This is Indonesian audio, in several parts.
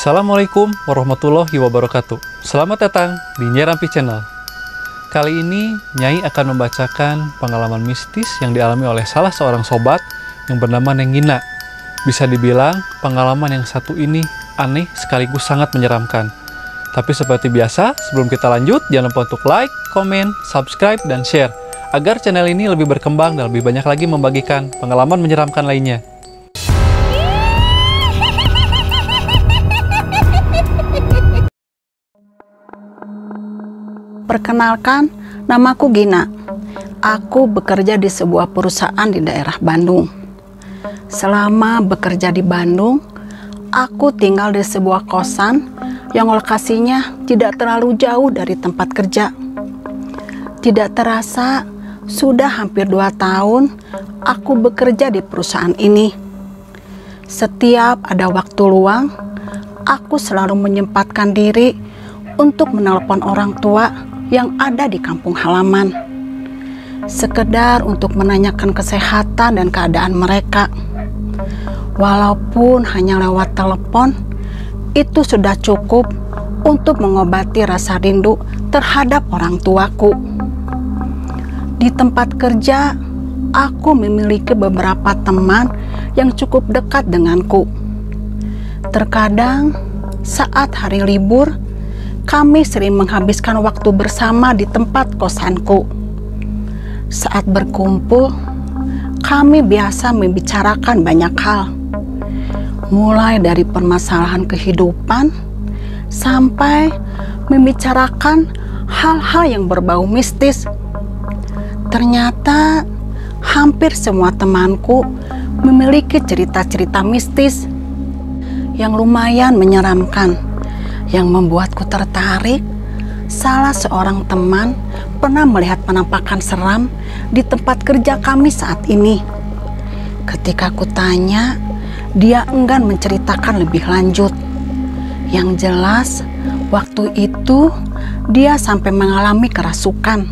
Assalamualaikum warahmatullahi wabarakatuh. Selamat datang di Nyai Rampi Channel. Kali ini Nyai akan membacakan pengalaman mistis yang dialami oleh salah seorang sobat yang bernama Neng Gina. Bisa dibilang pengalaman yang satu ini aneh sekaligus sangat menyeramkan. Tapi seperti biasa, sebelum kita lanjut, jangan lupa untuk like, komen, subscribe, dan share agar channel ini lebih berkembang dan lebih banyak lagi membagikan pengalaman menyeramkan lainnya. Perkenalkan, namaku Gina. Aku bekerja di sebuah perusahaan di daerah Bandung. Selama bekerja di Bandung, aku tinggal di sebuah kosan yang lokasinya tidak terlalu jauh dari tempat kerja. Tidak terasa, sudah hampir 2 tahun aku bekerja di perusahaan ini. Setiap ada waktu luang, aku selalu menyempatkan diri untuk menelpon orang tua yang ada di kampung halaman, sekedar untuk menanyakan kesehatan dan keadaan mereka. Walaupun hanya lewat telepon, itu sudah cukup untuk mengobati rasa rindu terhadap orang tuaku. Di tempat kerja, aku memiliki beberapa teman yang cukup dekat denganku. Terkadang saat hari libur, kami sering menghabiskan waktu bersama di tempat kosanku. Saat berkumpul, kami biasa membicarakan banyak hal, mulai dari permasalahan kehidupan sampai membicarakan hal-hal yang berbau mistis. Ternyata hampir semua temanku memiliki cerita-cerita mistis yang lumayan menyeramkan. Yang membuatku tertarik, salah seorang teman pernah melihat penampakan seram di tempat kerja kami saat ini. Ketika ku tanya, dia enggan menceritakan lebih lanjut. Yang jelas, waktu itu dia sampai mengalami kerasukan.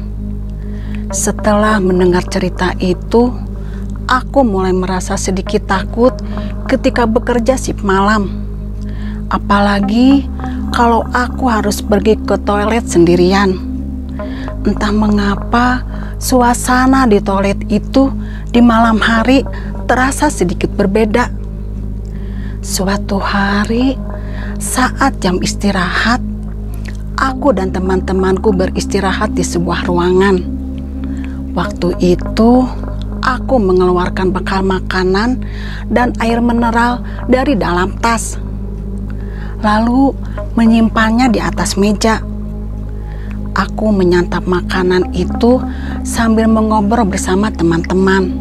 Setelah mendengar cerita itu, aku mulai merasa sedikit takut ketika bekerja shift malam. Apalagi kalau aku harus pergi ke toilet sendirian. Entah mengapa suasana di toilet itu di malam hari terasa sedikit berbeda. Suatu hari saat jam istirahat, aku dan teman-temanku beristirahat di sebuah ruangan. Waktu itu aku mengeluarkan bekal makanan dan air mineral dari dalam tas, lalu menyimpannya di atas meja. Aku menyantap makanan itu sambil mengobrol bersama teman-teman.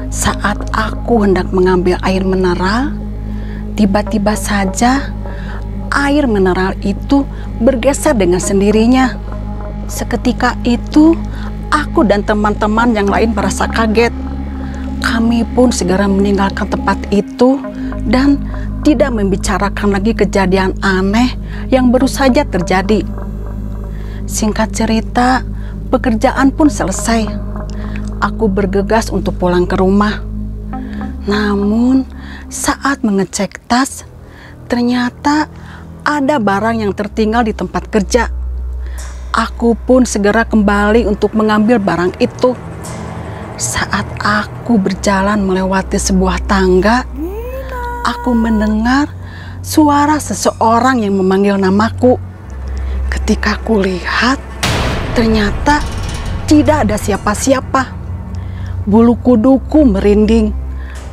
Saat aku hendak mengambil air mineral, tiba-tiba saja air mineral itu bergeser dengan sendirinya. Seketika itu, aku dan teman-teman yang lain merasa kaget. Kami pun segera meninggalkan tempat itu dan tidak membicarakan lagi kejadian aneh yang baru saja terjadi. Singkat cerita, pekerjaan pun selesai. Aku bergegas untuk pulang ke rumah. Namun, saat mengecek tas, ternyata ada barang yang tertinggal di tempat kerja. Aku pun segera kembali untuk mengambil barang itu. Saat aku berjalan melewati sebuah tangga, aku mendengar suara seseorang yang memanggil namaku. Ketika aku lihat, ternyata tidak ada siapa-siapa. Bulu kuduku merinding.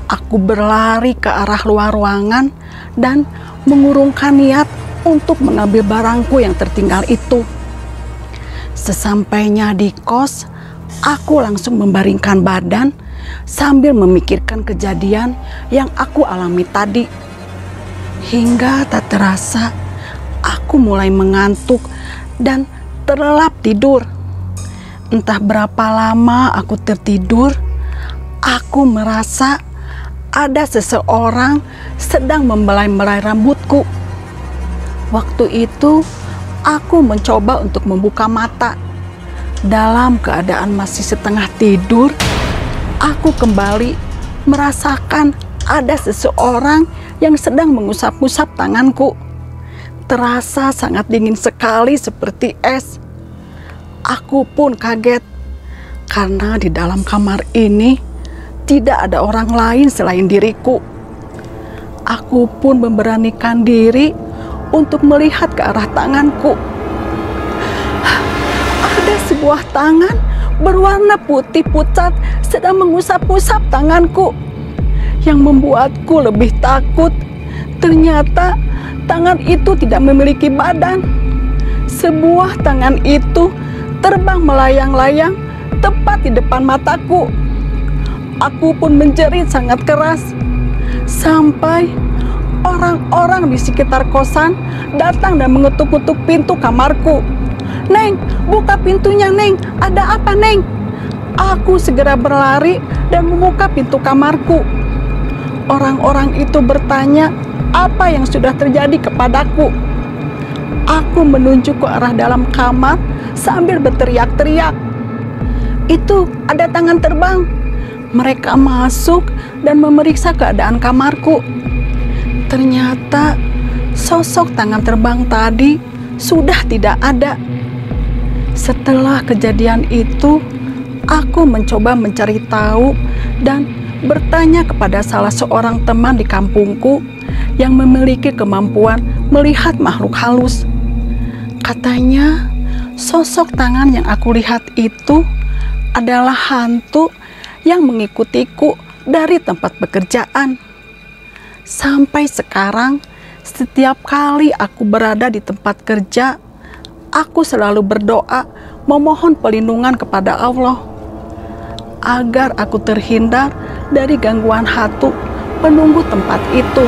Aku berlari ke arah luar ruangan dan mengurungkan niat untuk mengambil barangku yang tertinggal itu. Sesampainya di kos, aku langsung membaringkan badan sambil memikirkan kejadian yang aku alami tadi. Hingga tak terasa, aku mulai mengantuk dan terlelap tidur. Entah berapa lama aku tertidur, aku merasa ada seseorang sedang membelai-belai rambutku. Waktu itu, aku mencoba untuk membuka mata. Dalam keadaan masih setengah tidur, aku kembali merasakan ada seseorang yang sedang mengusap-usap tanganku. Terasa sangat dingin sekali seperti es. Aku pun kaget karena di dalam kamar ini tidak ada orang lain selain diriku. Aku pun memberanikan diri untuk melihat ke arah tanganku. Ada sebuah tangan berwarna putih pucat sedang mengusap-usap tanganku. Yang membuatku lebih takut, ternyata tangan itu tidak memiliki badan. Sebuah tangan itu terbang melayang-layang tepat di depan mataku. Aku pun menjerit sangat keras, sampai orang-orang di sekitar kosan datang dan mengetuk-ketuk pintu kamarku. "Neng, buka pintunya, Neng. Ada apa, Neng?" Aku segera berlari dan membuka pintu kamarku. Orang-orang itu bertanya apa yang sudah terjadi kepadaku. Aku menunjuk ke arah dalam kamar sambil berteriak-teriak. "Itu ada tangan terbang." Mereka masuk dan memeriksa keadaan kamarku. Ternyata sosok tangan terbang tadi sudah tidak ada. Setelah kejadian itu, aku mencoba mencari tahu dan bertanya kepada salah seorang teman di kampungku yang memiliki kemampuan melihat makhluk halus. Katanya, sosok tangan yang aku lihat itu adalah hantu yang mengikutiku dari tempat pekerjaan. Sampai sekarang, setiap kali aku berada di tempat kerja, aku selalu berdoa memohon perlindungan kepada Allah agar aku terhindar dari gangguan hantu penunggu tempat itu.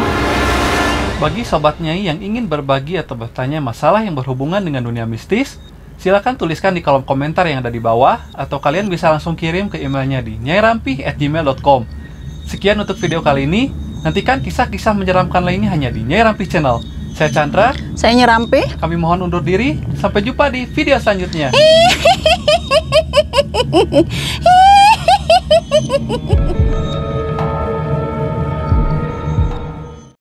Bagi Sobat Nyai yang ingin berbagi atau bertanya masalah yang berhubungan dengan dunia mistis, silakan tuliskan di kolom komentar yang ada di bawah, atau kalian bisa langsung kirim ke emailnya di nyairampi@gmail.com. Sekian untuk video kali ini. Nantikan kisah-kisah menyeramkan lainnya hanya di Nyai Rampi Channel. Saya Chandra. Saya Nyai Rampi. Kami mohon undur diri. Sampai jumpa di video selanjutnya.